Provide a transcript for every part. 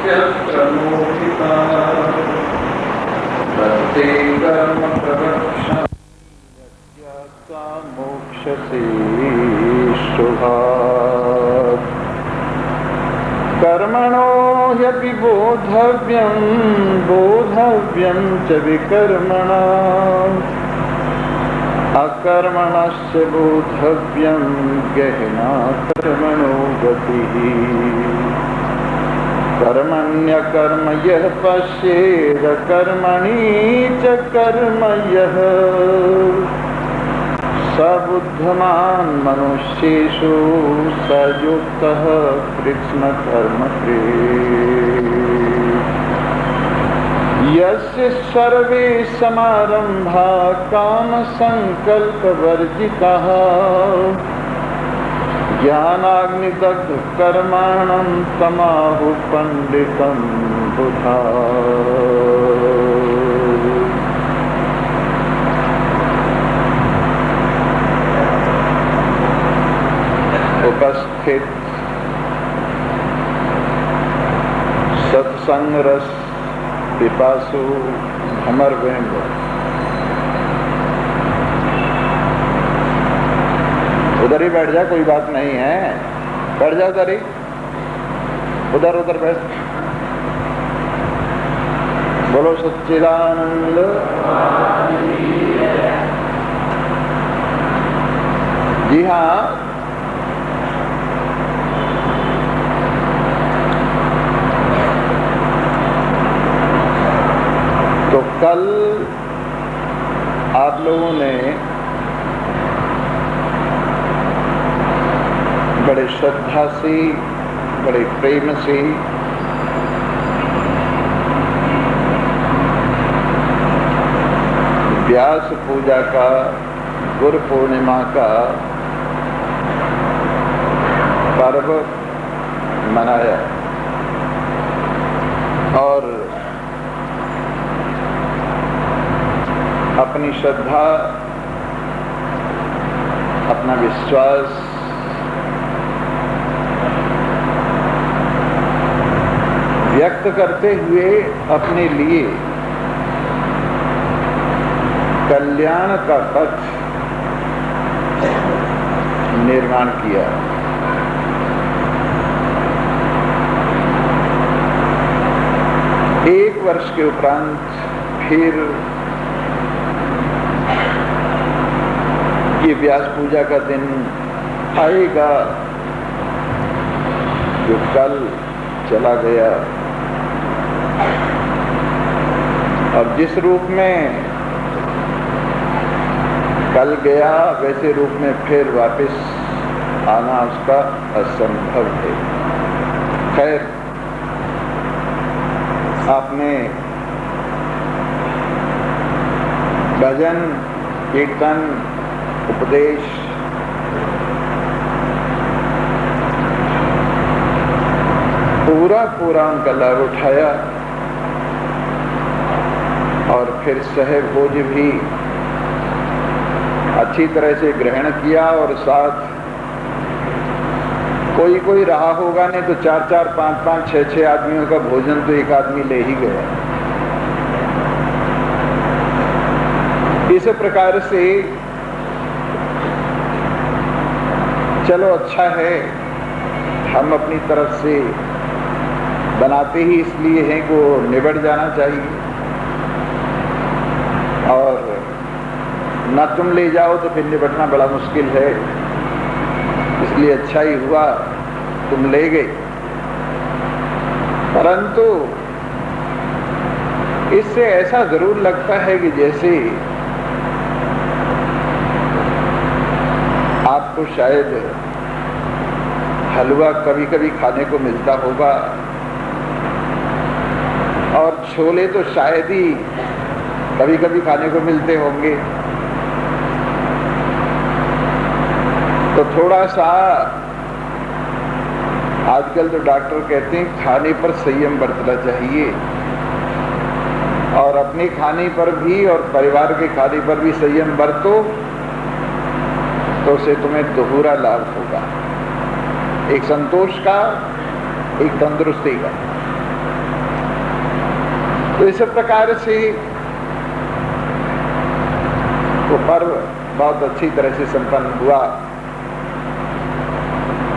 प्रमोदिता भक्ति कर्म प्रवक्षा मोक्षसे शुभात् कर्मणो ह्यपि बोधव्यं च विकर्मणा अकर्मणस्य बोधव्यं गहना कर्मणो गतिः कर्मण्यकर्म यः पश्येद कर्मणि च कर्म यः स बुद्धमान् मनुष्येषु स युक्तः कृत्स्नकर्मकृत् यस्य सर्वे समारम्भा कामसङ्कल्पवर्जिताः ज्ञानाग्निदग्धकर्माणं तमाहुः पण्डितं बुधाः। उपस्थित सत्संग रस पिपासु भमर वेंग उधर ही बैठ जा, कोई बात नहीं है, बैठ जा उधर ही, उधर बैठ। बोलो सच्चिदानंद। जी हाँ, तो कल आप लोगों ने बड़े श्रद्धा से, बड़े प्रेम से व्यास पूजा का, गुरु पूर्णिमा का पर्व मनाया और अपनी श्रद्धा, अपना विश्वास व्यक्त करते हुए अपने लिए कल्याण का पथ निर्माण किया। एक वर्ष के उपरांत फिर ये व्यास पूजा का दिन आएगा जो कल चला गया और जिस रूप में कल गया वैसे रूप में फिर वापस आना उसका असंभव है। खैर, आपने भजन, कीर्तन, उपदेश पूरा उनका लाभ उठाया और फिर सहभोज भी अच्छी तरह से ग्रहण किया और साथ कोई रहा होगा, नहीं तो 4-4, 5-5, 6-6 आदमियों का भोजन तो एक आदमी ले ही गया। इस प्रकार से चलो अच्छा है, हम अपनी तरफ से बनाते ही इसलिए हैं कि वो निबट जाना चाहिए और ना तुम ले जाओ तो फिर निबटना बड़ा मुश्किल है, इसलिए अच्छा ही हुआ तुम ले गए। परंतु इससे ऐसा जरूर लगता है कि जैसे आपको शायद हलवा कभी कभी खाने को मिलता होगा और छोले तो शायद ही कभी कभी खाने को मिलते होंगे। तो थोड़ा सा आजकल तो डॉक्टर कहते हैं खाने पर संयम बरतना चाहिए और अपने खाने पर भी और परिवार के खाने पर भी संयम बरतो तो उसे तुम्हें दोहरा लाभ होगा, एक संतोष का, एक तंदुरुस्ती का। तो इस प्रकार से वो पर्व बहुत अच्छी तरह से संपन्न हुआ।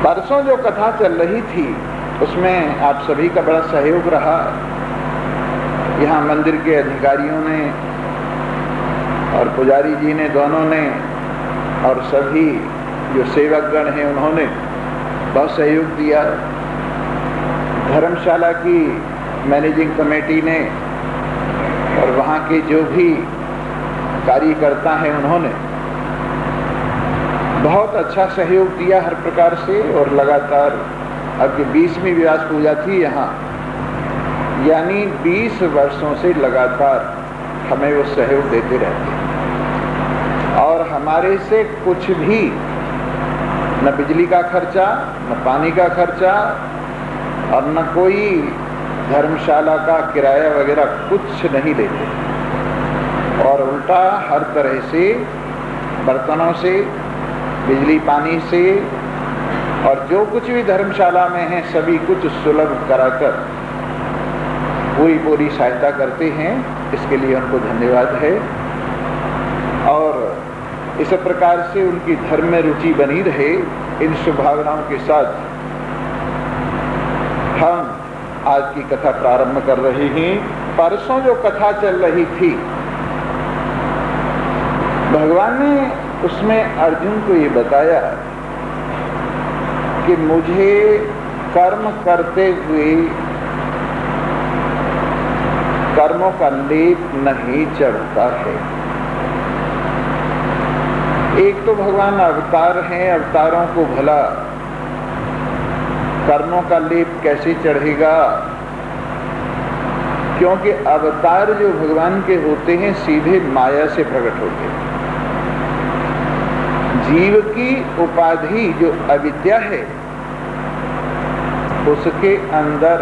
परसों जो कथा चल रही थी उसमें आप सभी का बड़ा सहयोग रहा। यहाँ मंदिर के अधिकारियों ने और पुजारी जी ने, दोनों ने, और सभी जो सेवकगण हैं उन्होंने बहुत सहयोग दिया। धर्मशाला की मैनेजिंग कमेटी ने और वहाँ के जो भी कार्यकर्ता हैं उन्होंने बहुत अच्छा सहयोग दिया हर प्रकार से। और लगातार अब ये 20वीं व्यास पूजा थी यहाँ, यानी 20 वर्षों से लगातार हमें वो सहयोग देते रहते हैं। और हमारे से कुछ भी न बिजली का खर्चा, न पानी का खर्चा और न कोई धर्मशाला का किराया वगैरह कुछ नहीं लेते, और उल्टा हर तरह से बर्तनों से, बिजली पानी से और जो कुछ भी धर्मशाला में है सभी कुछ सुलभ कराकर पूरी सहायता करते हैं। इसके लिए उनको धन्यवाद है। और इस प्रकार से उनकी धर्म में रुचि बनी रहे, इन शुभभावनाओं के साथ हम आज की कथा प्रारंभ कर रहे हैं। परसों जो कथा चल रही थी, भगवान ने उसमें अर्जुन को ये बताया कि मुझे कर्म करते हुए कर्मों का लेप नहीं चढ़ता है। एक तो भगवान अवतार हैं, अवतारों को भला कर्मों का लेप कैसे चढ़ेगा, क्योंकि अवतार जो भगवान के होते हैं सीधे माया से प्रकट होते हैं। जीव की उपाधि जो अविद्या है उसके अंदर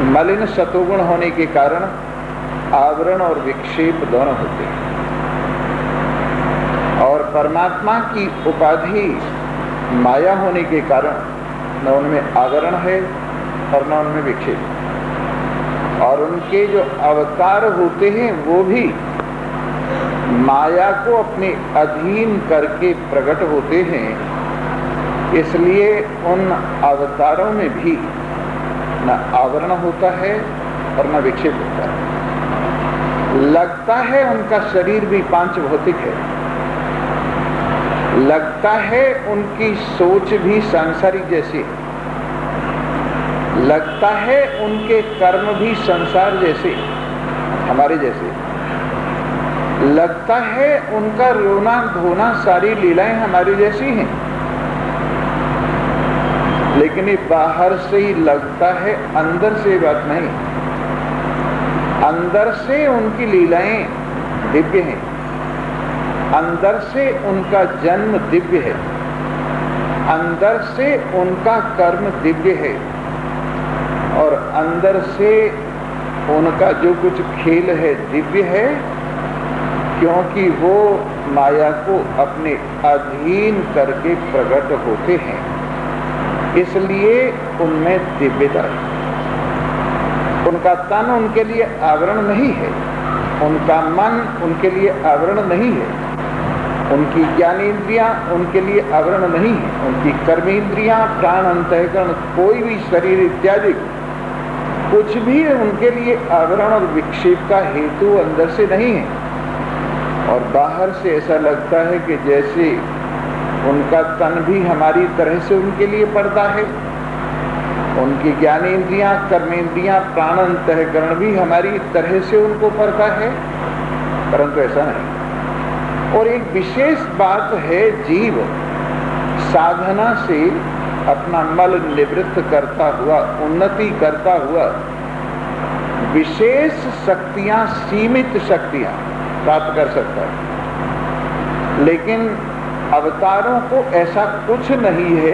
मलिन सतोगुण होने के कारण आवरण और विक्षेप दोनों होते हैं। और परमात्मा की उपाधि माया होने के कारण न उनमें आवरण है और न उनमें विक्षेप। और उनके जो अवतार होते हैं वो भी माया को अपने अधीन करके प्रकट होते हैं। इसलिए उन अवतारों में भी न आवरण होता है और न विक्षेप होता है। लगता है उनका शरीर भी पांच भौतिक है, लगता है उनकी सोच भी सांसारिक जैसी, लगता है उनके कर्म भी संसार जैसे, हमारे जैसे, लगता है उनका रोना धोना सारी लीलाएं हमारी जैसी हैं। लेकिन ये बाहर से ही लगता है, अंदर से बात नहीं। अंदर से उनकी लीलाएं दिव्य हैं, अंदर से उनका जन्म दिव्य है, अंदर से उनका कर्म दिव्य है, और अंदर से उनका जो कुछ खेल है दिव्य है, क्योंकि वो माया को अपने अधीन करके प्रकट होते हैं। इसलिए उनमें दिव्यता है। उनका तन उनके लिए आवरण नहीं है, उनका मन उनके लिए आवरण नहीं है, उनकी ज्ञानेंद्रियां उनके लिए आवरण नहीं है, उनकी कर्मेंद्रियां, प्राण, अंतःकरण, कोई भी शरीर इत्यादि कुछ भी उनके लिए आवरण और विक्षेप का हेतु अंदर से नहीं है। और बाहर से ऐसा लगता है कि जैसे उनका तन भी हमारी तरह से उनके लिए पड़ता है, उनकी ज्ञानेंद्रियां, कर्मेंद्रियां, प्राण, अंतःकरण भी हमारी तरह से उनको पड़ता है, परंतु ऐसा नहीं। और एक विशेष बात है, जीव साधना से अपना मल निवृत्त करता हुआ, उन्नति करता हुआ विशेष शक्तियां, सीमित शक्तियां प्राप्त कर सकता है। लेकिन अवतारों को ऐसा कुछ नहीं है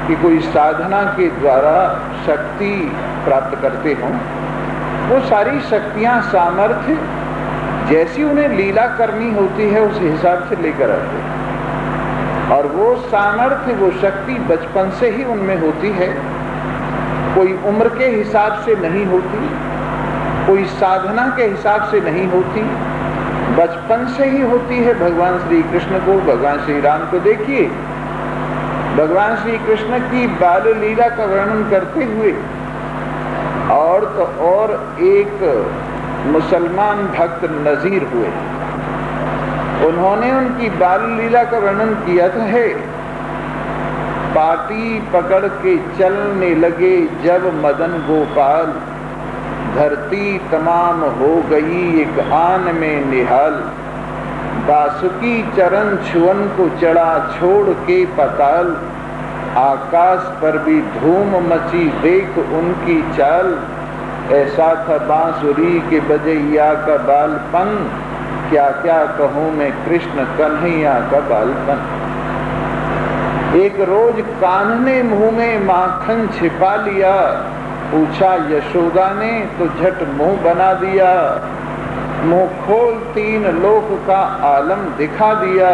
कि कोई साधना के द्वारा शक्ति प्राप्त करते हों। वो सारी शक्तियां, सामर्थ्य जैसी उन्हें लीला करनी होती है उस हिसाब से लेकर आते हैं। और वो सामर्थ्य, वो शक्ति बचपन से ही उनमें होती है। कोई उम्र के हिसाब से नहीं होती, कोई साधना के हिसाब से नहीं होती, बचपन से ही होती है। भगवान श्री कृष्ण को, भगवान श्री राम को देखिए, भगवान श्री कृष्ण की बाल लीला का वर्णन करते हुए और तो और एक मुसलमान भक्त नजीर हुए, उन्होंने उनकी बाल लीला का वर्णन किया है। पाटी पकड़ के चलने लगे जब मदन गोपाल, धरती तमाम हो गई एक आन में निहाल। बासुकी चरण छुअन को चढ़ा छोड़ के पताल, आकाश पर भी धूम मची देख उनकी चाल। ऐसा था बांसुरी के बजैया का बालपन, क्या क्या कहूँ मैं कृष्ण कन्हैया का बालपन। एक रोज कान्ह ने मुंह में माखन छिपा लिया, पूछा यशोदा ने तो झट मुंह बना दिया। मुंह खोल तीन लोक का आलम दिखा दिया,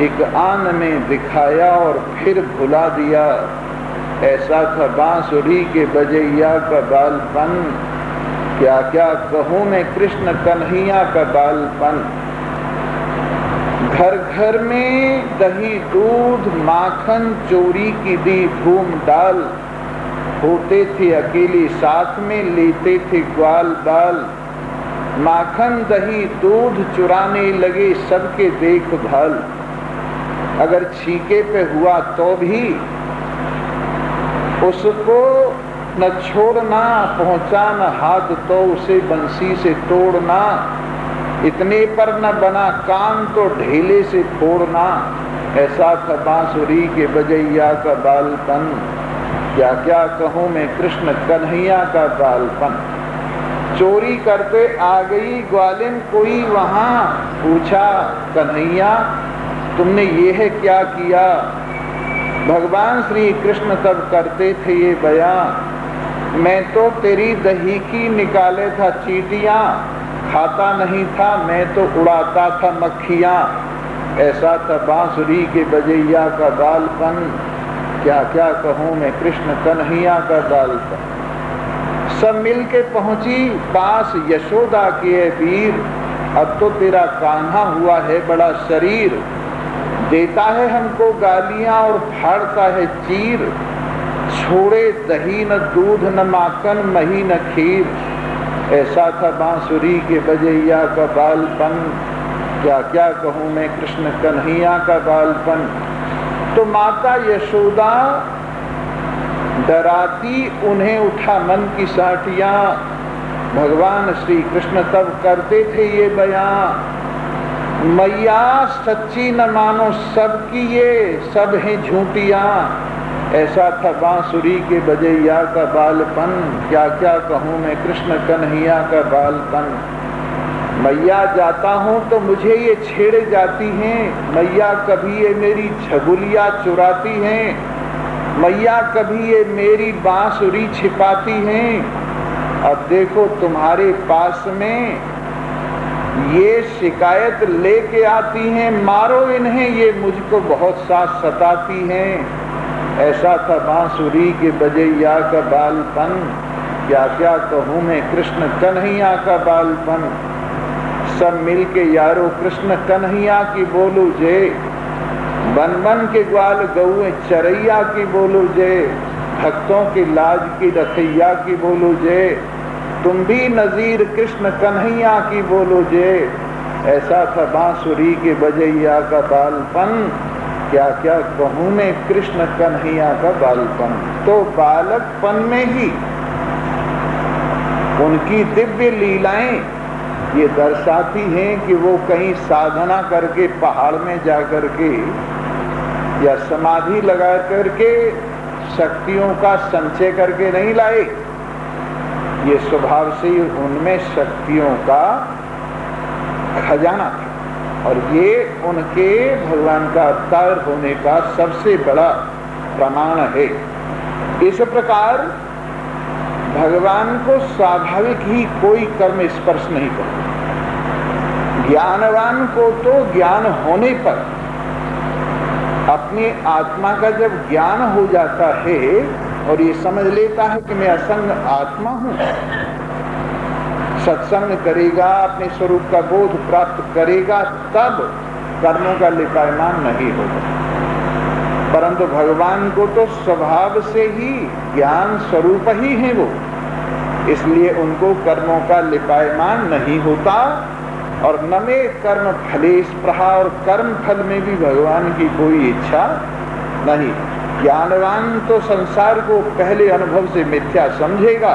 एक आन में दिखाया और फिर भुला दिया। ऐसा था बांसुरी के बजैया का बालपन, क्या क्या कहूँ मैं कृष्ण कन्हैया का बालपन। घर घर में दही दूध माखन चोरी की दी धूम डाल, होते थे अकेले साथ में लेते थे ग्वाल बाल। माखन दही दूध चुराने लगे सबके देखभाल, अगर छीके पे हुआ तो भी उसको न छोड़ना, पहुंचाना हाथ तो उसे बंसी से तोड़ना। इतने पर न बना कान तो ढेले से फोड़ना। ऐसा था बांसुरी के बजैया का बालपन, क्या क्या कहूँ मैं कृष्ण कन्हैया का बालपन। चोरी करते आ गई ग्वालिन कोई वहां, पूछा कन्हैया तुमने ये है क्या किया। भगवान श्री कृष्ण तब करते थे ये बयां, मैं तो तेरी दही की निकाले था चीटियां, खाता नहीं था मैं तो उड़ाता था मक्खियां। ऐसा था बांसुरी के बजैया का बालपन, क्या क्या कहूँ मैं कृष्ण कन्हैया का बालपन। सब मिल के पहुंची पास यशोदा के वीर, अब तो तेरा कान्हा हुआ है बड़ा शरीर। देता है हमको गालियां और फाड़ता है चीर, छोड़े दही न दूध न माखन मही न खीर। ऐसा था बांसुरी के बजैया का बालपन, क्या क्या कहूँ मैं कृष्ण कन्हैया का बालपन। तो माता यशोदा डराती उन्हें उठा मन की साटियां, भगवान श्री कृष्ण तब करते थे ये बयां। मैया सच्ची न मानो सबकी ये सब हैं झूठियां। ऐसा था बांसुरी के बजैया का बालपन, क्या क्या कहूँ मैं कृष्ण कन्हैया का बालपन। मैया जाता हूँ तो मुझे ये छेड़े जाती हैं, मैया कभी ये मेरी छगुलिया चुराती हैं, मैया कभी ये मेरी बांसुरी छिपाती हैं। अब देखो तुम्हारे पास में ये शिकायत लेके आती हैं, मारो इन्हें ये मुझको बहुत साथ सताती हैं। ऐसा था बांसुरी के बजैया का बालपन, क्या क्या कहूँ मैं कृष्ण कन्हैया का बालपन। सब मिल के यारो कृष्ण कन्हैया की बोलो जय, बन बन के ग्वाल गौए चरैया की बोलो जय, भक्तों की लाज की रखैया की बोलो जय, तुम भी नजीर कृष्ण कन्हैया की बोलो जय। ऐसा था बांसुरी के बजैया का बालपन, क्या क्या कहूँ मैं कृष्ण कन्हैया का बालपन। तो बालकपन में ही उनकी दिव्य लीलाएं ये दर्शाती हैं कि वो कहीं साधना करके पहाड़ में जा करके या समाधि लगा करके शक्तियों का संचय करके नहीं लाए, ये स्वभाव से ही उनमें शक्तियों का खजाना था और ये उनके भगवान का अवतार होने का सबसे बड़ा प्रमाण है। इस प्रकार भगवान को स्वाभाविक ही कोई कर्म स्पर्श नहीं करता। ज्ञानवान को तो ज्ञान होने पर अपनी आत्मा का जब ज्ञान हो जाता है और ये समझ लेता है कि मैं असंग आत्मा हूं, सत्संग करेगा, अपने स्वरूप का बोध प्राप्त करेगा, तब कर्मों का लिपायमान नहीं होगा। परंतु भगवान को तो स्वभाव से ही ज्ञान स्वरूप ही है वो, इसलिए उनको कर्मों का लिपायमान नहीं होता। और न में कर्म फलेश प्रहा, और कर्म फल में भी भगवान की कोई इच्छा नहीं। ज्ञानवान तो संसार को पहले अनुभव से मिथ्या समझेगा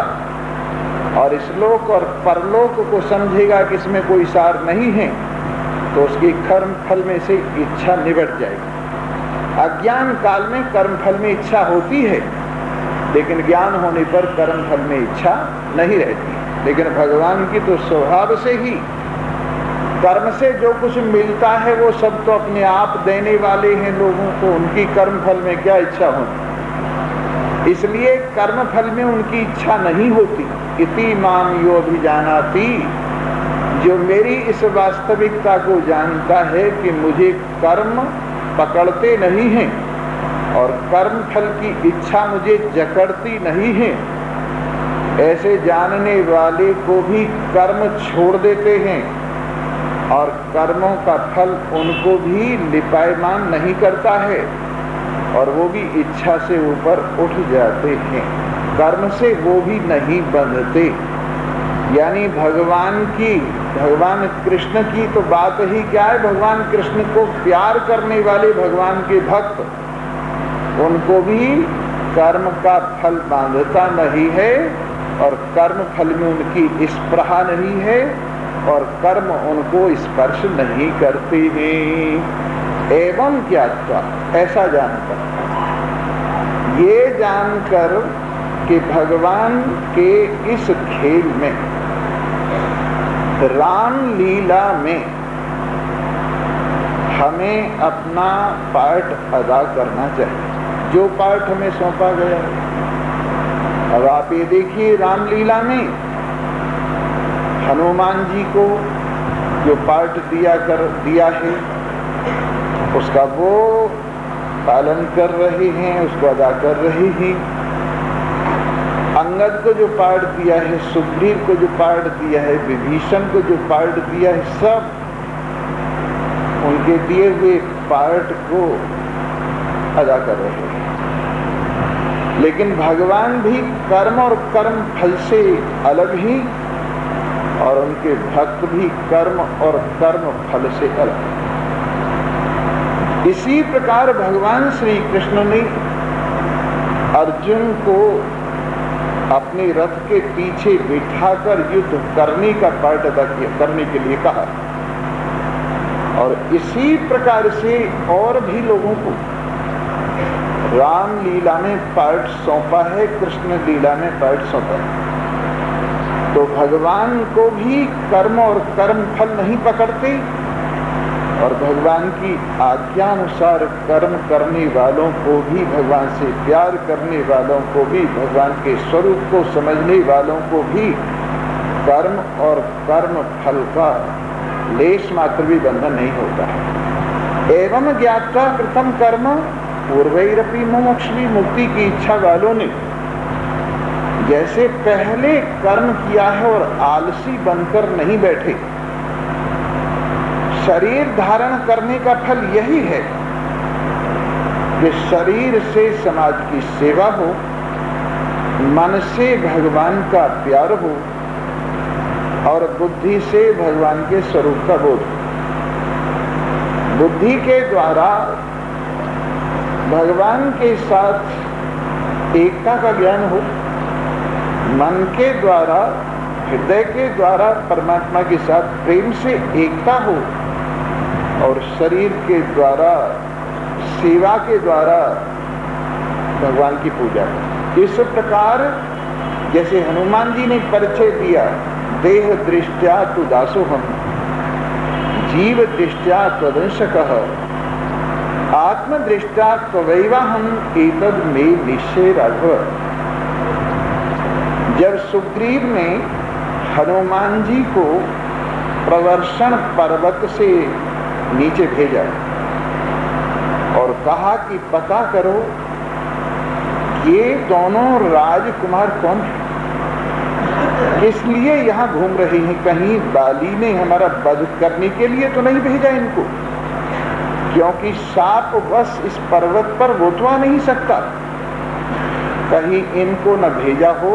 और इस लोक और परलोक को समझेगा कि इसमें कोई सार नहीं है, तो उसकी कर्म फल में से इच्छा निबट जाएगी। अज्ञान काल में कर्म फल में इच्छा होती है, लेकिन ज्ञान होने पर कर्म फल में इच्छा नहीं रहती। लेकिन भगवान की तो स्वभाव से ही कर्म से जो कुछ मिलता है वो सब तो अपने आप देने वाले हैं लोगों को, उनकी कर्म फल में क्या इच्छा होती, इसलिए कर्म फल में उनकी इच्छा नहीं होती। इति माम यो अभिजानाति, जो मेरी इस वास्तविकता को जानता है कि मुझे कर्म पकड़ते नहीं हैं और कर्म फल की इच्छा मुझे जकड़ती नहीं है, ऐसे जानने वाले को भी कर्म छोड़ देते हैं और कर्मों का फल उनको भी लिपायमान नहीं करता है और वो भी इच्छा से ऊपर उठ जाते हैं, कर्म से वो भी नहीं बंधते। यानी भगवान कृष्ण की तो बात ही क्या है, भगवान कृष्ण को प्यार करने वाले भगवान के भक्त, उनको भी कर्म का फल बांधता नहीं है और कर्म फल में उनकी स्पृहा नहीं है और कर्म उनको स्पर्श नहीं करते हैं। एवं ज्ञात्वा, ऐसा जानकर, ये जानकर कि भगवान के इस खेल में, राम लीला में हमें अपना पार्ट अदा करना चाहिए, जो पार्ट हमें सौंपा गया है। अब आप ये देखिए, रामलीला में हनुमान जी को जो पार्ट दिया है उसका वो पालन कर रहे हैं, उसको अदा कर रहे हैं। अंगद को जो पार्ट दिया है, सुग्रीव को जो पार्ट दिया है, विभीषण को जो पार्ट दिया है, सब उनके दिए हुए पार्ट को अदा कर रहे हैं। लेकिन भगवान भी कर्म और कर्म फल से अलग ही और उनके भक्त भी कर्म और कर्म फल से अलग। इसी प्रकार भगवान श्री कृष्ण ने अर्जुन को अपने रथ के पीछे बिठाकर युद्ध करने का पार्ट अदा करने के लिए कहा और इसी प्रकार से और भी लोगों को राम लीला में पार्ट सौंपा है, कृष्ण लीला में पार्ट सौंपा है। तो भगवान को भी कर्म और कर्म फल नहीं पकड़ते और भगवान की आज्ञानुसार कर्म करने वालों को भी, भगवान से प्यार करने वालों को भी, भगवान के स्वरूप को समझने वालों को भी कर्म और कर्म फल का लेश मात्र भी बंधन नहीं होता है। एवं ज्ञात्वा कृतम कर्म पूर्वैरपि मुमुक्षुभिः, मुक्ति की इच्छा वालों ने जैसे पहले कर्म किया है और आलसी बनकर नहीं बैठे। शरीर धारण करने का फल यही है कि शरीर से समाज की सेवा हो, मन से भगवान का प्यार हो और बुद्धि से भगवान के स्वरूप का बोध। बुद्धि के द्वारा भगवान के साथ एकता का ज्ञान हो, मन के द्वारा, हृदय के द्वारा परमात्मा के साथ प्रेम से एकता हो और शरीर के द्वारा, सेवा के द्वारा भगवान की पूजा हो। इस प्रकार जैसे हनुमान जी ने परिचय दिया, देह दृष्टया तु दासोहम, जीव दृष्टया त्वदंशकः, आत्म दृष्टया त्वयैवाहम् एतद् मे निश्चय राघव। जब सुग्रीव ने हनुमान जी को प्रवर्षण पर्वत से नीचे भेजा और कहा कि पता करो ये दोनों राजकुमार कौन है, किस लिए यहाँ घूम रहे हैं? कहीं बाली ने हमारा वध करने के लिए तो नहीं भेजा इनको? क्योंकि साप बस इस पर्वत पर वो तो आ नहीं सकता। कहीं इनको न भेजा हो,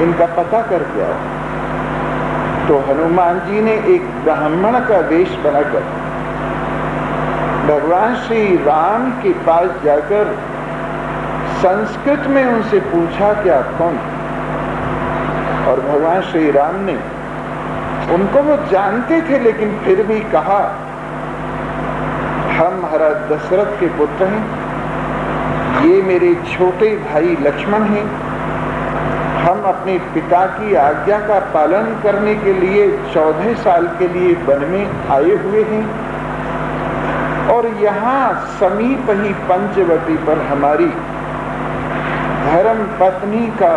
इनका पता करके आओ। तो हनुमान जी ने एक ब्राह्मण का वेश बनाकर भगवान श्री राम के पास जाकर संस्कृत में उनसे पूछा कि आप कौन? और भगवान श्री राम ने उनको वो जानते थे, लेकिन फिर भी कहा, हम महाराज दशरथ के पुत्र हैं, ये मेरे छोटे भाई लक्ष्मण हैं, हम अपने पिता की आज्ञा का पालन करने के लिए 14 साल के लिए वन में आए हुए हैं, और यहाँ समीप ही पंचवटी पर हमारी धर्म पत्नी का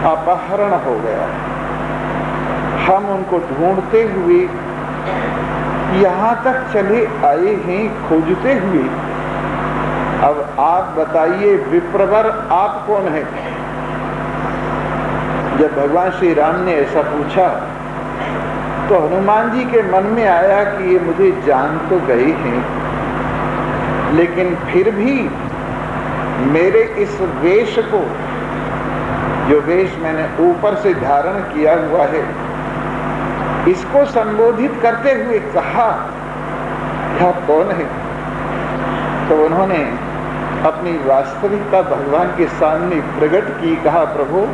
अपहरण हो गया। हम उनको ढूंढते हुए यहाँ तक चले आए हैं, खोजते हुए। अब आप बताइए विप्रवर, आप कौन है? जब भगवान श्री राम ने ऐसा पूछा तो हनुमान जी के मन में आया कि ये मुझे जान तो गए हैं, लेकिन फिर भी मेरे इस वेश को, जो वेश मैंने ऊपर से धारण किया हुआ है, इसको संबोधित करते हुए कहा, यह कौन है? तो उन्होंने अपनी वास्तविकता भगवान के सामने प्रकट की। कहा, प्रभु,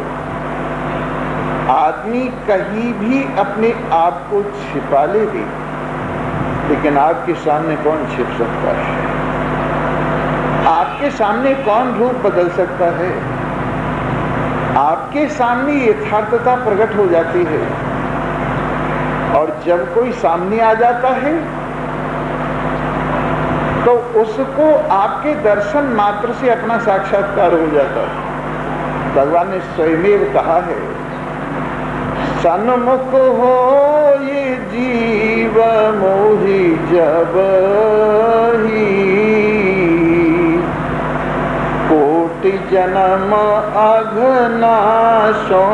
आदमी कहीं भी अपने आप को छिपा ले दे, लेकिन आपके सामने कौन छिप सकता है? आपके सामने कौन रूप बदल सकता है? आपके सामने यथार्थता प्रकट हो जाती है, और जब कोई सामने आ जाता है तो उसको आपके दर्शन मात्र से अपना साक्षात्कार हो जाता है। भगवान ने स्वयं कहा है, सन्मुख हो ये जीव मोहि जब ही, कोटि जन्म अघनाशो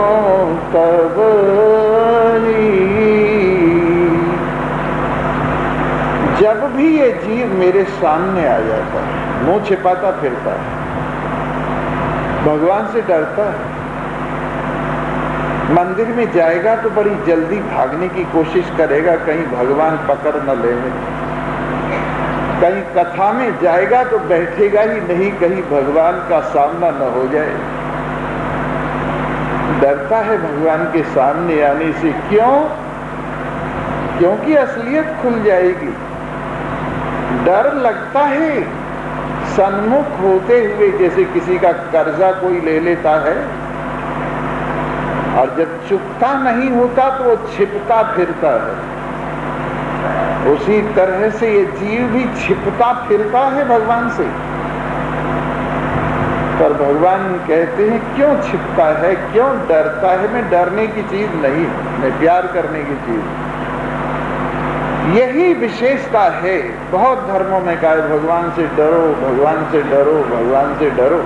तब ही। जब भी ये जीव मेरे सामने आ जाता है, मुंह छिपाता फिरता है, भगवान से डरता है, मंदिर में जाएगा तो बड़ी जल्दी भागने की कोशिश करेगा, कहीं भगवान पकड़ न ले, कहीं कथा में जाएगा तो बैठेगा ही नहीं, कहीं भगवान का सामना न हो जाए। डरता है भगवान के सामने आने से। क्यों? क्योंकि असलियत खुल जाएगी। डर लगता है सन्मुख होते हुए, जैसे किसी का कर्जा कोई ले लेता है और जब चुकता नहीं होता तो वो छिपता फिरता है, उसी तरह से ये जीव भी छिपता फिरता है भगवान से। पर भगवान कहते हैं, क्यों छिपता है, क्यों डरता है? मैं डरने की चीज नहीं, मैं प्यार करने की चीज। यही विशेषता है। बहुत धर्मों में कहा है, भगवान से डरो, भगवान से डरो, भगवान से डरो,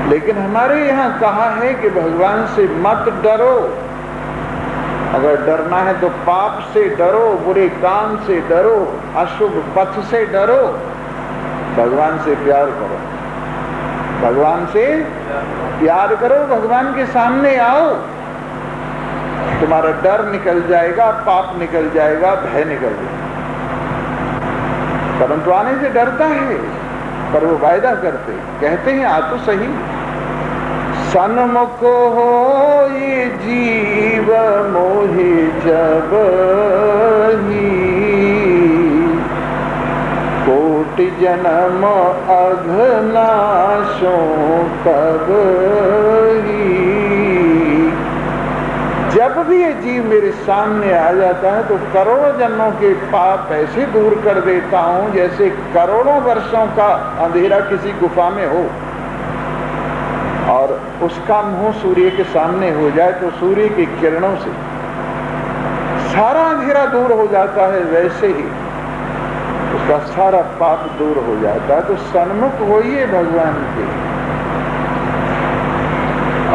लेकिन हमारे यहाँ कहा है कि भगवान से मत डरो। अगर डरना है तो पाप से डरो, बुरे काम से डरो, अशुभ पथ से डरो, भगवान से प्यार करो, भगवान से प्यार करो, भगवान के सामने आओ, तुम्हारा डर निकल जाएगा, पाप निकल जाएगा, भय निकल जाएगा। परंतु आने से डरता है, पर वो वायदा करते, कहते हैं आ तो सही। सन्मुख हो ये जीव मोहि जब ही, कोटि जन्म अघनाशो तब ही। जब भी ये जीव मेरे सामने आ जाता है तो करोड़ों जन्मों के पाप ऐसे दूर कर देता हूं जैसे करोड़ों वर्षों का अंधेरा किसी गुफा में हो और उसका मुंह सूर्य के सामने हो जाए तो सूर्य की किरणों से सारा अंधेरा दूर हो जाता है। वैसे ही उस का सारा पाप दूर हो जाता है। तो सन्मुख होइए भगवान के,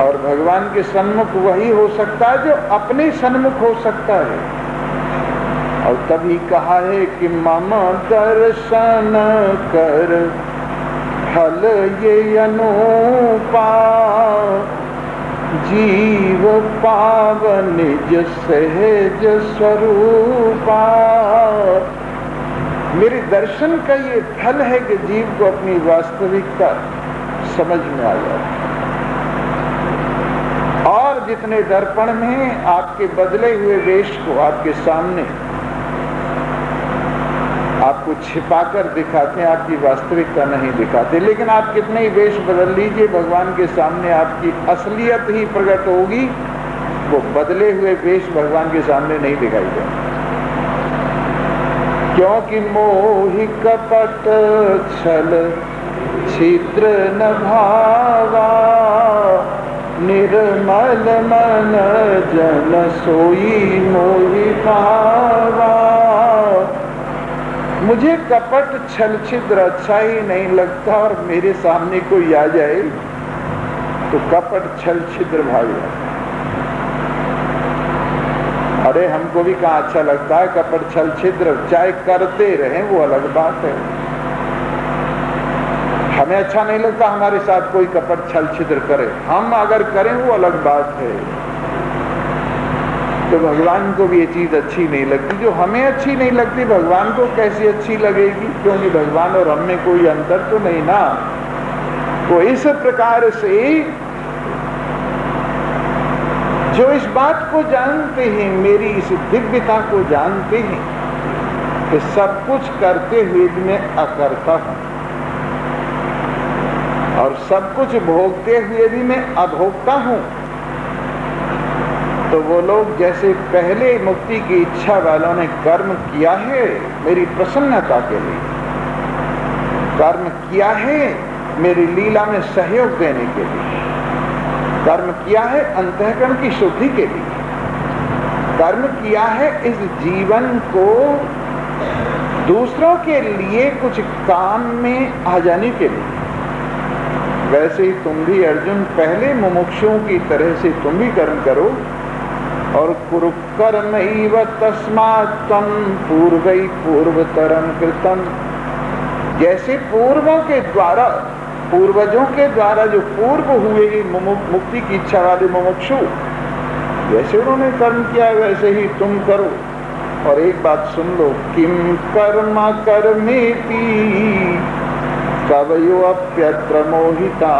और भगवान के सन्मुख वही हो सकता है जो अपने सन्मुख हो सकता है। और तभी कहा है कि मम दर्शन कर फल ये अनूपा, जीव पावन निज सहज स्वरूपा। मेरे दर्शन का ये फल है कि जीव को अपनी वास्तविकता समझ में आ जाए। और जितने दर्पण में आपके बदले हुए वेश को आपके सामने आपको छिपाकर दिखाते हैं, आपकी वास्तविकता नहीं दिखाते। लेकिन आप कितने ही वेश बदल लीजिए, भगवान के सामने आपकी असलियत ही प्रकट होगी। वो बदले हुए वेश भगवान के सामने नहीं दिखाई देंगे, क्योंकि मोहि कपट छल छिद्र न भावा, निर्मल मन जन सोई मोहि पावा। मुझे कपट छल छिद्र अच्छा ही नहीं लगता, और मेरे सामने कोई आ जाए तो कपट छल छिद्र भाग जाता। अरे हमको भी कहाँ अच्छा लगता है कपट छल छिद्र, चाहे करते रहें वो अलग बात है। हमें अच्छा नहीं लगता हमारे साथ कोई कपट छल छिद्र करे, हम अगर करें वो अलग बात है। तो भगवान को भी ये चीज अच्छी नहीं लगती। जो हमें अच्छी नहीं लगती भगवान को कैसी अच्छी लगेगी, क्योंकि भगवान और हम में कोई अंतर तो नहीं ना। तो इस प्रकार से जो इस बात को जानते हैं, मेरी इस दिव्यता को जानते हैं कि सब कुछ करते हुए भी मैं अकर्ता हूं, और सब कुछ भोगते हुए भी मैं अभोक्ता हूं, तो वो लोग जैसे पहले मुक्ति की इच्छा वालों ने कर्म किया है मेरी प्रसन्नता के लिए, कर्म किया है मेरी लीला में सहयोग देने के लिए, कर्म किया है अंतःकरण की शुद्धि के लिए, कर्म किया है इस जीवन को दूसरों के लिए कुछ काम में आ जाने के लिए। वैसे ही तुम भी अर्जुन पहले मुमुक्षुओं की तरह से तुम भी कर्म करो, और कुरु कर्मैव तस्मात् त्वं पूर्वै पूर्वतरं कृतं। जैसे पूर्वों के द्वारा, पूर्वजों के द्वारा जो पूर्व हुए मुक्ति की इच्छा वाले मुमुक्षु, जैसे उन्होंने कर्म किया वैसे ही तुम करो। और एक बात सुन लो, किम कर्म कर्मेति कवयो अप्यत्र मोहिता,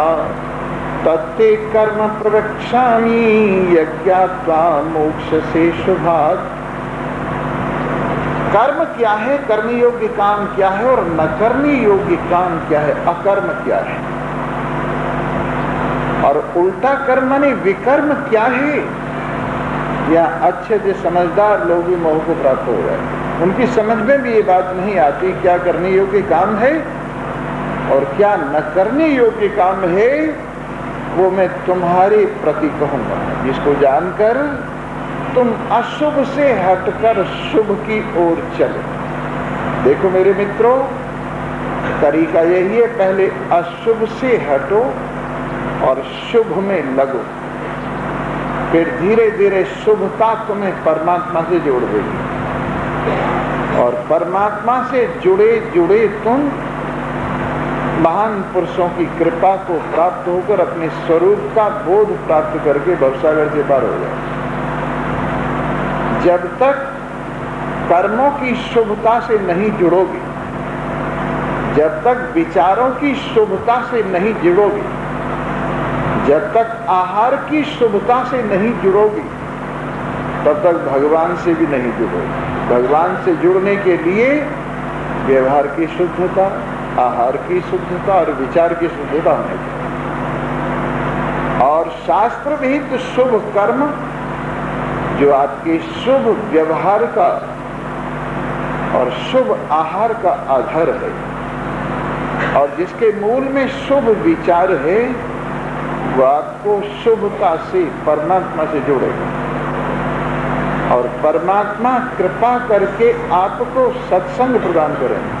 तत्ते कर्म प्रवक्ष्यामि यज्ञात्वा मोक्षसे शुभात्। कर्म क्या है, कर्म योग्य काम क्या है, और न करने योग्य काम क्या है, अकर्म क्या है, और उल्टा कर्म माने विकर्म क्या है। या अच्छे से समझदार लोग भी मोह को प्राप्त हो रहे हैं, उनकी समझ में भी ये बात नहीं आती क्या करने योग्य काम है और क्या न करने योग्य काम है। वो मैं तुम्हारे प्रति कहूंगा, जिसको जानकर तुम अशुभ से हटकर शुभ की ओर चलो। देखो मेरे मित्रों, तरीका यही है, पहले अशुभ से हटो और शुभ में लगो, फिर धीरे धीरे शुभता तुम्हें परमात्मा से जोड़ देगी, और परमात्मा से जुड़े जुड़े तुम महान पुरुषों की कृपा को प्राप्त होकर अपने स्वरूप का बोध प्राप्त करके भवसागर से पार हो जाए। जब तक कर्मों की शुभता से नहीं जुड़ोगे, जब तक विचारों की शुभता से नहीं जुड़ोगे, जब तक आहार की शुभता से नहीं जुड़ोगे, तब तक भगवान से भी नहीं जुड़ोगे। भगवान से जुड़ने के लिए व्यवहार की शुद्धता, आहार की शुद्धता और विचार की शुद्धता होनी चाहिए। और शास्त्र विहित शुभ कर्म जो आपके शुभ व्यवहार का और शुभ आहार का आधार है, और जिसके मूल में शुभ विचार है, वो आपको शुभता से परमात्मा से जोड़ेगा, और परमात्मा कृपा करके आपको सत्संग प्रदान करेंगे।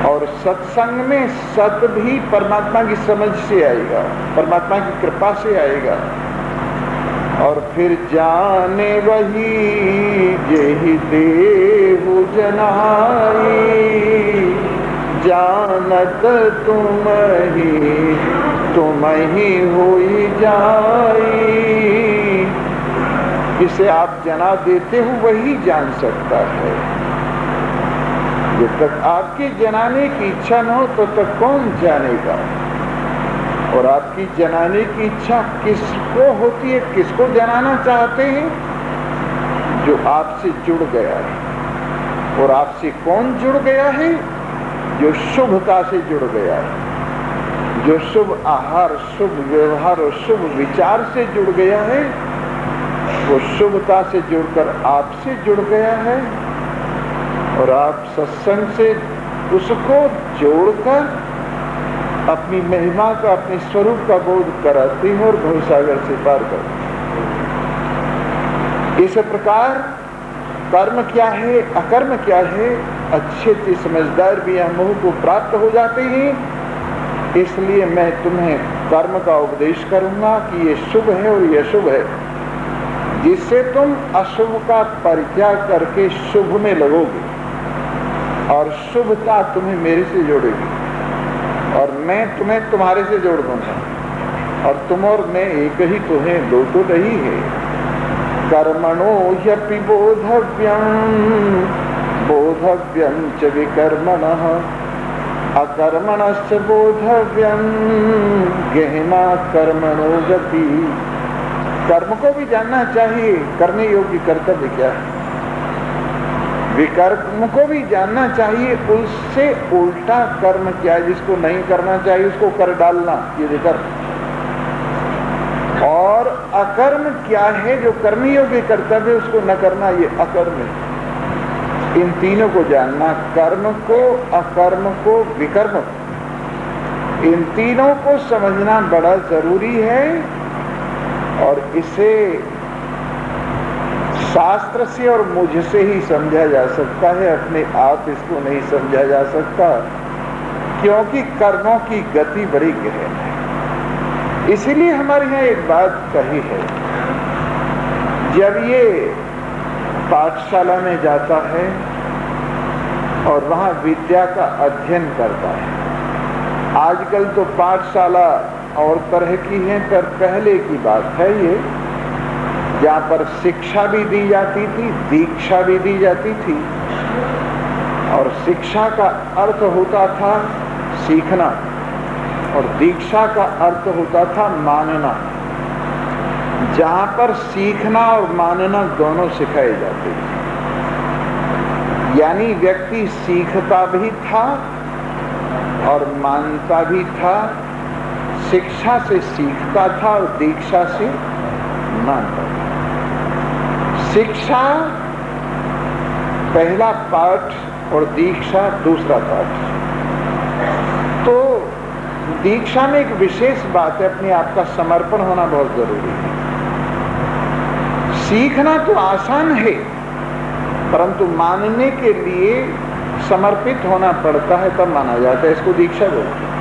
और सत्संग में सत भी परमात्मा की समझ से आएगा, परमात्मा की कृपा से आएगा। और फिर जाने वही जेहि देहु जनाई, जानत तुम ही होई जाई। जिसे आप जना देते हो वही जान सकता है। जब तक आपके जनाने की इच्छा न हो तो तक कौन जानेगा। और आपकी जनाने की इच्छा किसको होती है, किसको जनाना चाहते हैं? जो आपसे जुड़ गया है। और आपसे कौन जुड़ गया है? जो शुभता से जुड़ गया है, जो शुभ आहार, शुभ व्यवहार और शुभ विचार से जुड़ गया है, वो शुभता से जुड़कर आपसे जुड़ गया है। और आप सत्संग से उसको जोड़कर अपनी महिमा का, अपने स्वरूप का बोध कराते हैं और भवसागर से पार करते हैं। इस प्रकार कर्म क्या है, अकर्म क्या है, अच्छे से समझदार भी मोह को प्राप्त हो जाते हैं। इसलिए मैं तुम्हें कर्म का उपदेश करूंगा कि ये शुभ है और ये अशुभ है, जिससे तुम अशुभ का परित्याग करके शुभ में लगोगे और शुभता तुम्हें मेरे से जोड़ेगी और मैं तुम्हें तुम्हारे से जोड़ दूंगा। और तुम और मैं एक ही तो है, दो तो नहीं है। कर्मणो ह्यपि बोधव्यम, बोधव्यम च विकर्मणः, अकर्मणश्च बोधव्यम, गहना कर्मणो गति। कर्म को भी जानना चाहिए, करने योग्य कर्तव्य क्या है। विकर्म को भी जानना चाहिए, उससे उल्टा कर्म क्या है, जिसको नहीं करना चाहिए उसको कर डालना, ये विकर्म। और अकर्म क्या है, जो करने योग्य कर्तव्य उसको न करना, ये अकर्म है। इन तीनों को जानना, कर्म को, अकर्म को, विकर्म को, इन तीनों को समझना बड़ा जरूरी है। और इसे शास्त्र से और मुझसे ही समझा जा सकता है, अपने आप इसको नहीं समझा जा सकता, क्योंकि कर्मों की गति बड़ी गहन है। इसीलिए हमारे यहाँ एक बात कही है, जब ये पाठशाला में जाता है और वहाँ विद्या का अध्ययन करता है, आजकल तो पाठशाला और तरह की है, पर पहले की बात है ये, जहाँ पर शिक्षा भी दी जाती थी, दीक्षा भी दी जाती थी। और शिक्षा का अर्थ होता था सीखना और दीक्षा का अर्थ होता था मानना। जहाँ पर सीखना और मानना दोनों सिखाए जाते थे, यानी व्यक्ति सीखता भी था और मानता भी था। शिक्षा से सीखता था और दीक्षा से मानता था। शिक्षा पहला पाठ और दीक्षा दूसरा पाठ। तो दीक्षा में एक विशेष बात है, अपने आप का समर्पण होना बहुत जरूरी है। सीखना तो आसान है, परंतु मानने के लिए समर्पित होना पड़ता है, तब माना जाता है। इसको दीक्षा बोलते हैं।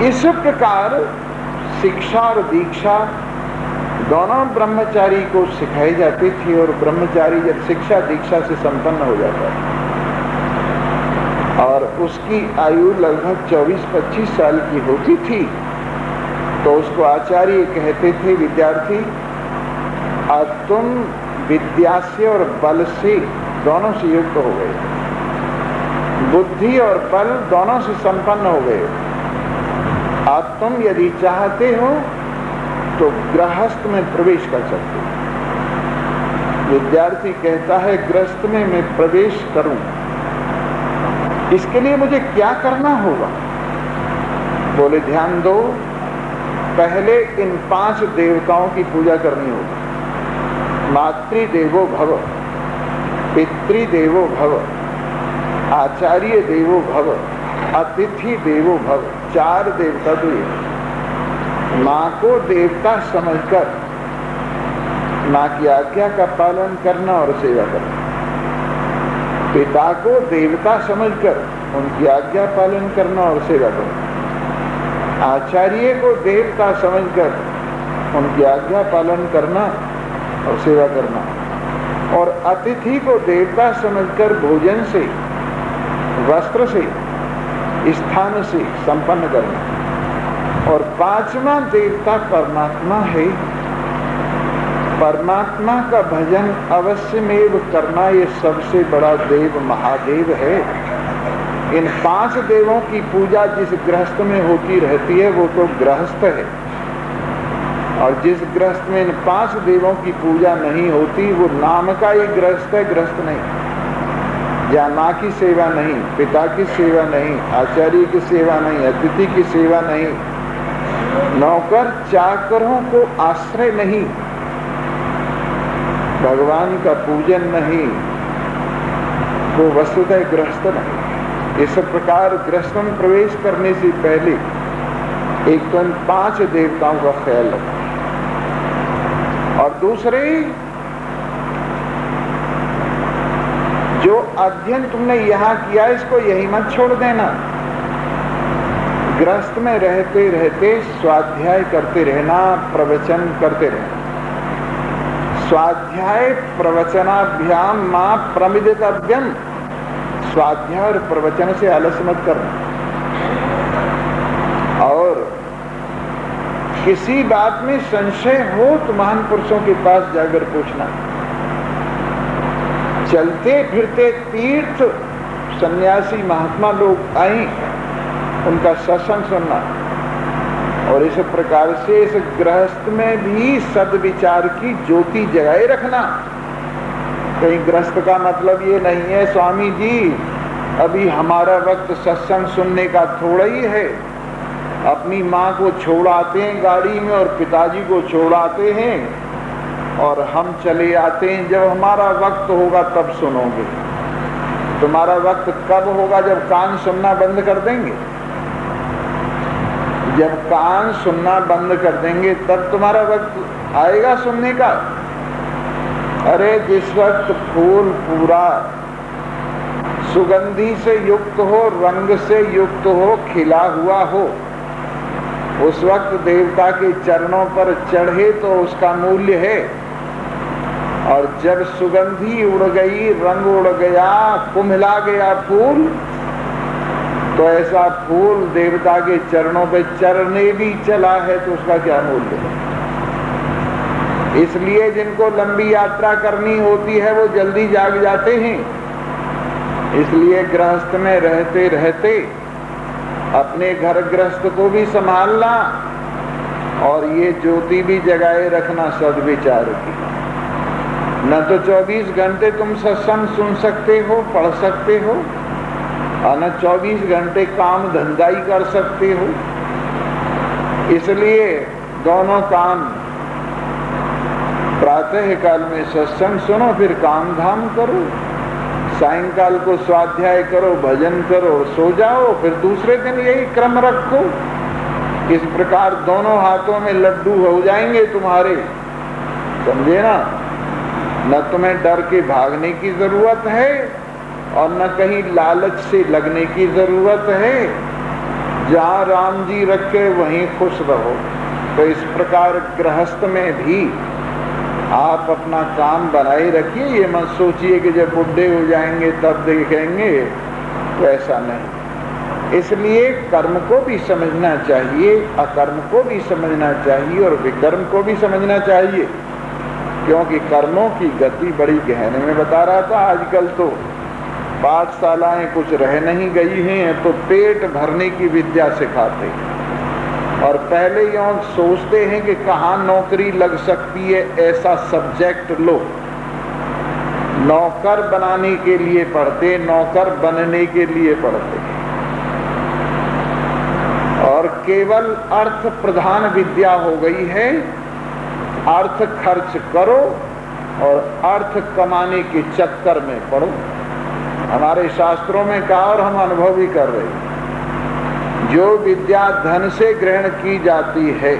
इस प्रकार शिक्षा और दीक्षा दोनों ब्रह्मचारी को सिखाई जाती थी। और ब्रह्मचारी जब शिक्षा दीक्षा से संपन्न हो जाता है और उसकी आयु लगभग 24-25 साल की होती थी, तो उसको आचार्य कहते थे, विद्यार्थी आज तुम विद्या से और बल से दोनों से युक्त हो गए, बुद्धि और बल दोनों से संपन्न हो गए। आज तुम यदि चाहते हो तो गृहस्थ में प्रवेश कर सकते हो। विद्यार्थी कहता है, गृहस्थ में मैं प्रवेश करूं, इसके लिए मुझे क्या करना होगा? बोले, ध्यान दो, पहले इन 5 देवताओं की पूजा करनी होगी। मातृदेवो भव, पितृदेवो भव, आचार्य देवो भव, अतिथि देवो भव। 4 देवता तो ये। माँ को देवता समझकर माँ की आज्ञा का पालन करना और सेवा करना। पिता को देवता समझकर उनकी आज्ञा पालन करना और सेवा करना। आचार्य को देवता समझकर उनकी आज्ञा पालन करना और सेवा करना, और अतिथि को देवता समझकर भोजन से, वस्त्र से, स्थान से संपन्न करना। और पांचवा देवता परमात्मा है। परमात्मा का भजन अवश्यमेव करना, ये सबसे बड़ा देव महादेव है। इन 5 देवों की पूजा जिस गृहस्थ में होती रहती है वो तो गृहस्थ है, और जिस गृहस्थ में इन 5 देवों की पूजा नहीं होती वो नाम का ही गृहस्थ है, गृहस्थ नहीं। जहाँ माँ की सेवा नहीं, पिता की सेवा नहीं, आचार्य की सेवा नहीं, अतिथि की सेवा नहीं, नौकर चाकरों को आश्रय नहीं, भगवान का पूजन नहीं, वो वस्तुतः गृहस्थ नहीं। इस प्रकार गृहस्थ में प्रवेश करने से पहले एक तो इन 5 देवताओं का ख्याल रखना, और दूसरे जो अध्ययन तुमने यहाँ किया इसको यही मत छोड़ देना। गृहस्थ में रहते रहते स्वाध्याय करते रहना, प्रवचन करते रहना। स्वाध्याय प्रवचनाभ्याम मां प्रमिदितव्यम। स्वाध्याय और प्रवचन से आलस्य मत करना, और किसी बात में संशय हो तो महान पुरुषों के पास जाकर पूछना। चलते फिरते तीर्थ सन्यासी महात्मा लोग आए, उनका सत्संग सुनना, और इस प्रकार से इस गृहस्थ में भी सद्विचार की ज्योति जगाए रखना। कहीं गृहस्थ का मतलब ये नहीं है स्वामी जी अभी हमारा वक्त सत्संग सुनने का थोड़ा ही है, अपनी माँ को छोड़ाते हैं गाड़ी में और पिताजी को छोड़ाते हैं और हम चले आते हैं, जब हमारा वक्त होगा तब सुनोगे। तुम्हारा वक्त कब होगा? जब कान सुनना बंद कर देंगे। जब कान सुनना बंद कर देंगे तब तुम्हारा वक्त आएगा सुनने का। अरे जिस वक्त फूल पूरा सुगंधी से युक्त हो, रंग से युक्त हो, खिला हुआ हो, उस वक्त देवता के चरणों पर चढ़े तो उसका मूल्य है। और जब सुगंधी उड़ गई, रंग उड़ गया, कुम्हला गया फूल, तो ऐसा फूल देवता के चरणों पे चढ़ने भी चला है तो उसका क्या मूल्य है। इसलिए जिनको लंबी यात्रा करनी होती है वो जल्दी जाग जाते हैं। इसलिए गृहस्थ में रहते रहते अपने घर गृहस्थ को भी संभालना और ये ज्योति भी जगाए रखना सद्विचार की। न तो 24 घंटे तुम सत्संग सुन सकते हो, पढ़ सकते हो, और न 24 घंटे काम धंधा ही कर सकते हो। इसलिए दोनों काम, प्रातः काल में सत्संग सुनो, फिर काम धाम करो, सायंकाल को स्वाध्याय करो, भजन करो, सो जाओ, फिर दूसरे दिन यही क्रम रखो। इस प्रकार दोनों हाथों में लड्डू हो जाएंगे तुम्हारे, समझे ना। न तुम्हें डर के भागने की जरूरत है और न कहीं लालच से लगने की जरूरत है। जहाँ राम जी रखे वहीं खुश रहो। तो इस प्रकार गृहस्थ में भी आप अपना काम बनाए रखिए। ये मत सोचिए कि जब बुढ़े हो जाएंगे तब देखेंगे, तो ऐसा नहीं। इसलिए कर्म को भी समझना चाहिए, अकर्म को भी समझना चाहिए और विकर्म को भी समझना चाहिए, क्योंकि कर्मों की गति बड़ी गहने में बता रहा था। आजकल तो पाठशालाएं कुछ रह नहीं गई हैं, तो पेट भरने की विद्या सिखाते हैं और पहले यूं सोचते हैं कि कहाँ नौकरी लग सकती है, ऐसा सब्जेक्ट लो। नौकर बनाने के लिए पढ़ते, नौकर बनने के लिए पढ़ते, और केवल अर्थ प्रधान विद्या हो गई है। अर्थ खर्च करो और अर्थ कमाने के चक्कर में पढ़ो। हमारे शास्त्रों में कहा और हम अनुभव भी कर रहे हैं, जो विद्या धन से ग्रहण की जाती है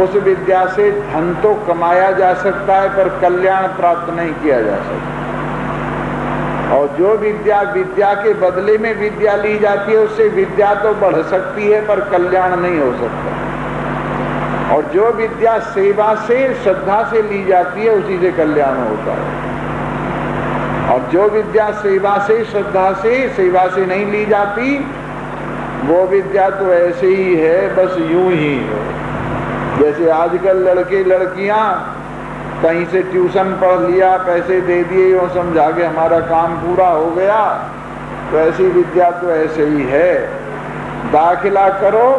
उस विद्या से धन तो कमाया जा सकता है पर कल्याण प्राप्त नहीं किया जा सकता। और जो विद्या विद्या के बदले में विद्या ली जाती है, उससे विद्या तो बढ़ सकती है पर कल्याण नहीं हो सकता। और जो विद्या सेवा से श्रद्धा से ली जाती है, उसी से कल्याण होता है। और जो विद्या सेवा से श्रद्धा से सेवा से नहीं ली जाती, वो विद्या तो ऐसे ही है, बस यूं ही है। जैसे आजकल लड़के लड़कियां कहीं से ट्यूशन पढ़ लिया, पैसे दे दिए और समझा के हमारा काम पूरा हो गया, तो ऐसी विद्या तो ऐसे ही है। दाखिला करो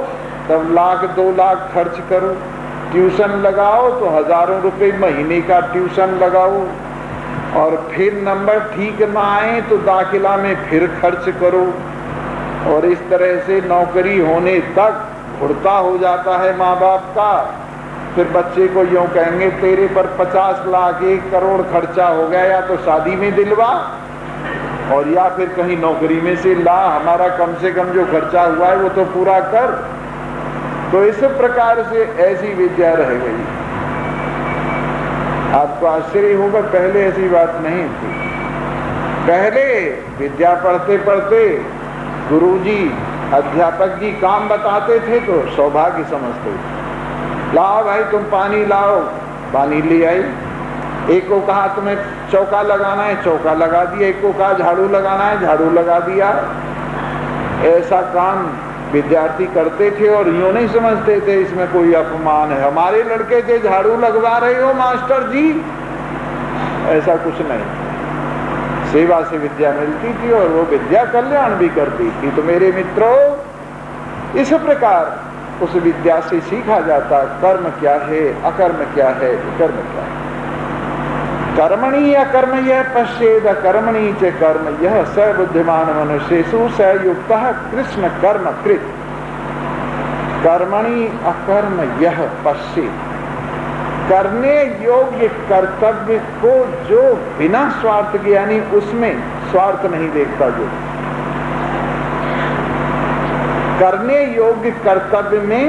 तब लाख 2 लाख खर्च करो, ट्यूशन लगाओ तो हजारों रुपए महीने का ट्यूशन लगाओ, और फिर नंबर ठीक ना आए तो दाखिला में फिर खर्च करो, और इस तरह से नौकरी होने तक घुड़ता हो जाता है माँ बाप का। फिर बच्चे को यूं कहेंगे तेरे पर 50 लाख 1 करोड़ खर्चा हो गया, या तो शादी में दिलवा और या फिर कहीं नौकरी में से ला, हमारा कम से कम जो खर्चा हुआ है वो तो पूरा कर। तो इस प्रकार से ऐसी विद्या रह गई। आपको आश्चर्य होगा, पहले ऐसी बात नहीं थी। पहले विद्या पढ़ते पढ़ते गुरुजी अध्यापक जी काम बताते थे तो सौभाग्य समझते थे। लाओ भाई तुम पानी लाओ, पानी ले आई। एक को कहा तुम्हें चौका लगाना है, चौका लगा दिया। एक को कहा झाड़ू लगाना है, झाड़ू लगा दिया। ऐसा काम विद्यार्थी करते थे और यूं नहीं समझते थे इसमें कोई अपमान है। हमारे लड़के से झाड़ू लगवा रहे हो मास्टर जी, ऐसा कुछ नहीं। सेवा से विद्या मिलती थी और वो विद्या कल्याण भी करती थी। तो मेरे मित्रों, इस प्रकार उस विद्या से सीखा जाता कर्म क्या है, अकर्म क्या है, कर्म क्या है। कर्मणि अकर्म यह पश्येद कर्मणि च कर्म यह स बुद्धिमान मनुष्येषु स युक्तः कृष्ण कर्म कृत। कर्मणि अकर्म यह पश्येद, करने योग्य कर्तव्य को जो बिना स्वार्थ के, यानी उसमें स्वार्थ नहीं देखता, जो करने योग्य कर्तव्य में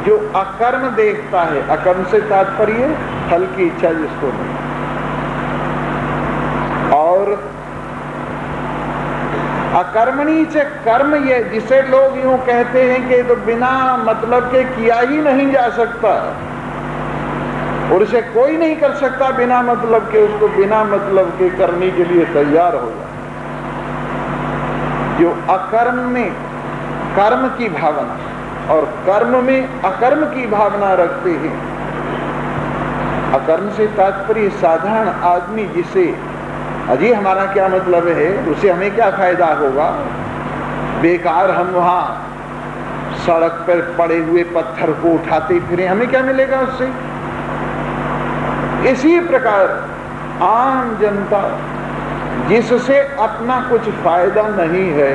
जो अकर्म देखता है, अकर्म से तात्पर्य फल की इच्छा जिसको नहीं। और अकर्मणी से कर्म, ये जिसे लोग यूं कहते हैं कि तो बिना मतलब के किया ही नहीं जा सकता और उसे कोई नहीं कर सकता बिना मतलब के, उसको बिना मतलब के करने के लिए तैयार हो जाए। जो अकर्म में कर्म की भावना और कर्म में अकर्म की भावना रखते हैं। अकर्म से तात्पर्य साधारण आदमी जिसे अजी हमारा क्या मतलब है, उसे हमें क्या फायदा होगा, बेकार हम वहां सड़क पर पड़े हुए पत्थर को उठाते फिरे, हमें क्या मिलेगा उससे। इसी प्रकार आम जनता जिससे अपना कुछ फायदा नहीं है,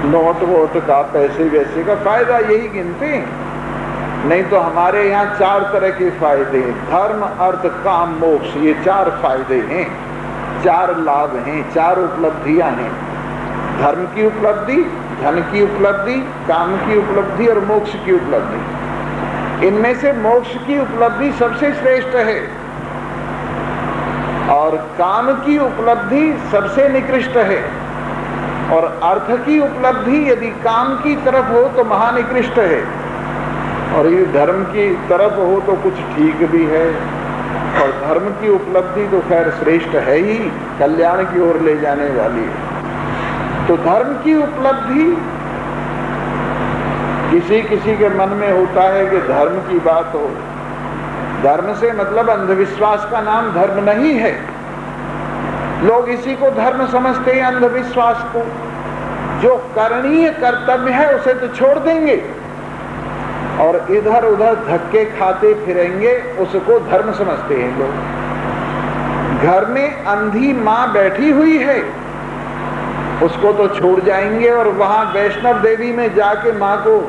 नोट वोट का, पैसे वैसे का फायदा यही गिनते हैं। नहीं तो हमारे यहाँ 4 तरह के फायदे हैं, धर्म अर्थ काम मोक्ष, ये 4 फायदे हैं, 4 लाभ हैं, 4 उपलब्धियां हैं। धर्म की उपलब्धि, धन की उपलब्धि, काम की उपलब्धि और मोक्ष की उपलब्धि। इनमें से मोक्ष की उपलब्धि सबसे श्रेष्ठ है और काम की उपलब्धि सबसे निकृष्ट है, और अर्थ की उपलब्धि यदि काम की तरफ हो तो महानिकृष्ट है, और ये धर्म की तरफ हो तो कुछ ठीक भी है, और धर्म की उपलब्धि तो खैर श्रेष्ठ है ही, कल्याण की ओर ले जाने वाली है। तो धर्म की उपलब्धि किसी किसी के मन में होता है कि धर्म की बात हो। धर्म से मतलब अंधविश्वास का नाम धर्म नहीं है। लोग इसी को धर्म समझते हैं, अंधविश्वास को। जो करणीय कर्तव्य है उसे तो छोड़ देंगे और इधर उधर धक्के खाते फिरेंगे, उसको धर्म समझते हैं लोग। घर में अंधी माँ बैठी हुई है, उसको तो छोड़ जाएंगे और वहां वैष्णव देवी में जाके माँ को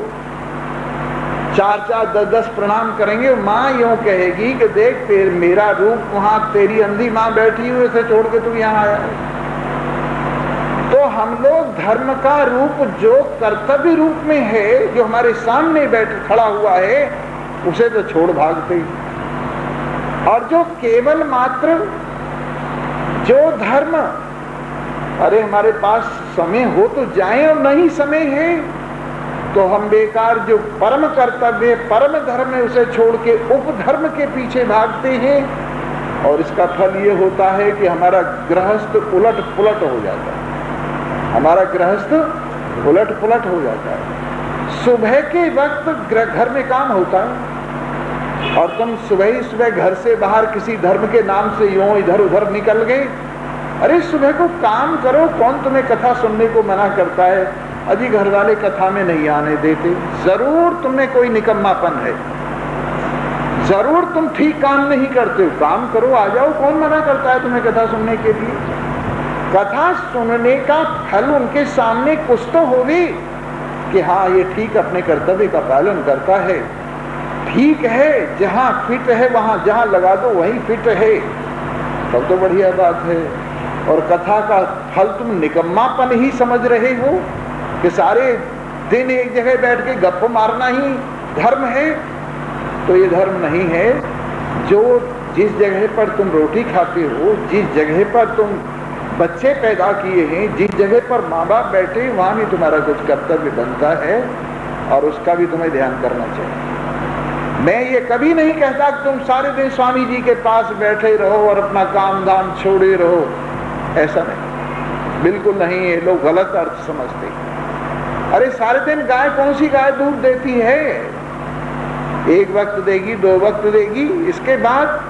4-4, 10-10 प्रणाम करेंगे। माँ यूं कहेगी कि देख मेरा रूप वहां तेरी अंधी माँ बैठी हुई, उसे छोड़ के तू यहाँ आया है। तो हम लोग धर्म का रूप जो कर्तव्य रूप में है, जो हमारे सामने बैठ खड़ा हुआ है, उसे तो छोड़ भागते। और जो केवल मात्र जो धर्म अरे हमारे पास समय हो तो जाए, और नहीं समय है तो हम बेकार जो परम कर्तव्य, परम धर्म है, उसे छोड़ के उपधर्म के पीछे भागते हैं, और इसका फल ये होता है कि हमारा गृहस्थ उलट पुलट हो जाता है, हमारा गृहस्थ उलट पुलट हो जाता है। सुबह के वक्त घर में काम होता है और तुम सुबह ही सुबह घर से बाहर किसी धर्म के नाम से यूं इधर उधर निकल गए। अरे सुबह को काम करो, कौन तुम्हें कथा सुनने को मना करता है? अजी घर वाले कथा में नहीं आने देते, जरूर तुम्हें कोई निकम्मापन है, जरूर तुम ठीक काम नहीं करते हो। काम करो, आ जाओ, कौन मना करता है तुम्हें कथा सुनने के लिए? कथा सुनने का फल उनके सामने कुछ तो होगी कि हाँ ये ठीक अपने कर्तव्य का पालन करता है, ठीक है, जहां फिट है वहां जहां लगा दो वहीं फिट है, तब तो बढ़िया बात है। और कथा का फल तुम निकम्मापन ही समझ रहे हो कि सारे दिन एक जगह बैठ के गप मारना ही धर्म है, तो ये धर्म नहीं है। जो जिस जगह पर तुम रोटी खाते हो, जिस जगह पर तुम बच्चे पैदा किए हैं, जिस जगह पर माँ बाप बैठे, वहां भी तुम्हारा कुछ कर्तव्य बनता है और उसका भी तुम्हें ध्यान करना चाहिए। मैं ये कभी नहीं कहता कि तुम सारे दिन स्वामी जी के पास बैठे रहो और अपना काम धाम छोड़े रहो, ऐसा नहीं, बिल्कुल नहीं, ये लोग गलत अर्थ समझते। अरे सारे दिन गाय, कौन सी गाय दूध देती है? एक वक्त देगी, 2 वक्त देगी, इसके बाद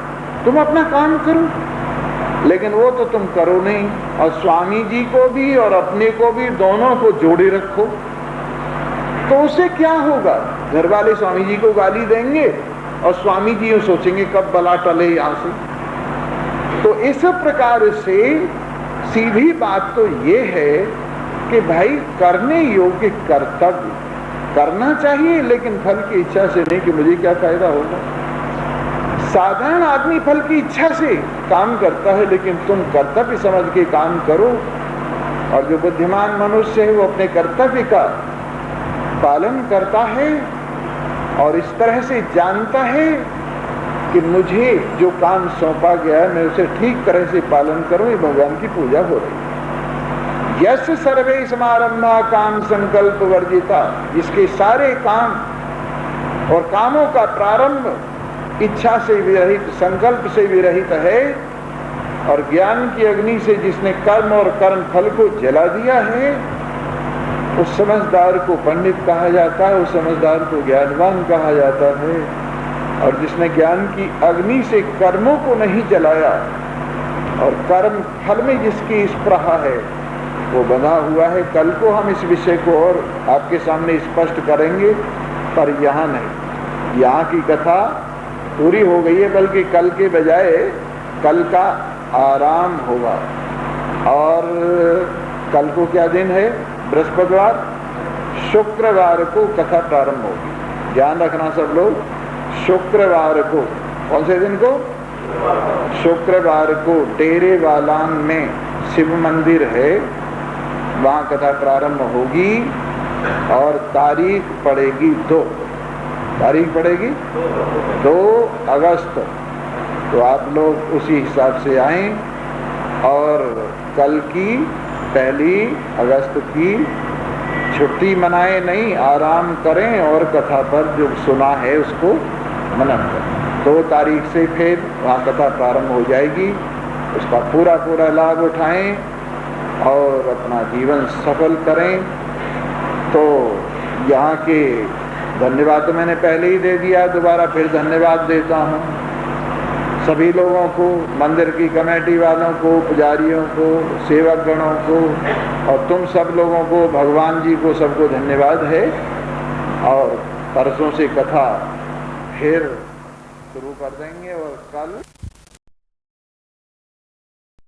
तुम अपना काम करो। लेकिन वो तो तुम करो नहीं, और स्वामी जी को भी और अपने को भी, दोनों को जोड़े रखो, तो उससे क्या होगा? घर वाले स्वामी जी को गाली देंगे और स्वामी जी सोचेंगे कब बला टले यहां से। तो इस प्रकार से सीधी बात तो ये है कि भाई करने योग्य कर्तव्य करना चाहिए, लेकिन फल की इच्छा से नहीं कि मुझे क्या फायदा होगा। साधारण आदमी फल की इच्छा से काम करता है, लेकिन तुम कर्तव्य समझ के काम करो। और जो बुद्धिमान मनुष्य है वो अपने कर्तव्य का पालन करता है और इस तरह से जानता है कि मुझे जो काम सौंपा गया है मैं उसे ठीक तरह से पालन करूं, ये भगवान की पूजा हो रही है। यश सर्वे समारंभा काम संकल्प वर्जिता, जिसके सारे काम और कामों का प्रारंभ इच्छा से विरहित, संकल्प से विरहित है, और ज्ञान की अग्नि से जिसने कर्म और कर्म फल को जला दिया है, उस समझदार को पंडित कहा जाता है, उस समझदार को ज्ञानवान कहा जाता है। और जिसने ज्ञान की अग्नि से कर्मों को नहीं जलाया और कर्म फल में जिसकी स्पृहा है, वो बंधा हुआ है। कल को हम इस विषय को और आपके सामने स्पष्ट करेंगे, पर यहाँ नहीं, यहाँ की कथा पूरी हो गई है, बल्कि कल के बजाय कल का आराम होगा। और कल को क्या दिन है? बृहस्पतिवार, शुक्रवार को कथा प्रारंभ होगी। ध्यान रखना सब लोग, शुक्रवार को, कौन से दिन को? शुक्रवार को डेरे वालान में शिव मंदिर है, वहां कथा प्रारंभ होगी और तारीख पड़ेगी 2, तारीख पड़ेगी 2 अगस्त। तो आप लोग उसी हिसाब से आएं और कल की 1 अगस्त की छुट्टी मनाएं नहीं, आराम करें और कथा पर जो सुना है उसको मनन करें। 2 तारीख से फिर वहाँ कथा प्रारंभ हो जाएगी, उसका पूरा पूरा लाभ उठाएं और अपना जीवन सफल करें। तो यहाँ के धन्यवाद तो मैंने पहले ही दे दिया, दोबारा फिर धन्यवाद देता हूँ सभी लोगों को, मंदिर की कमेटी वालों को, पुजारियों को, सेवक गणों को, और तुम सब लोगों को, भगवान जी को, सबको धन्यवाद है। और परसों से कथा फिर शुरू कर देंगे और कल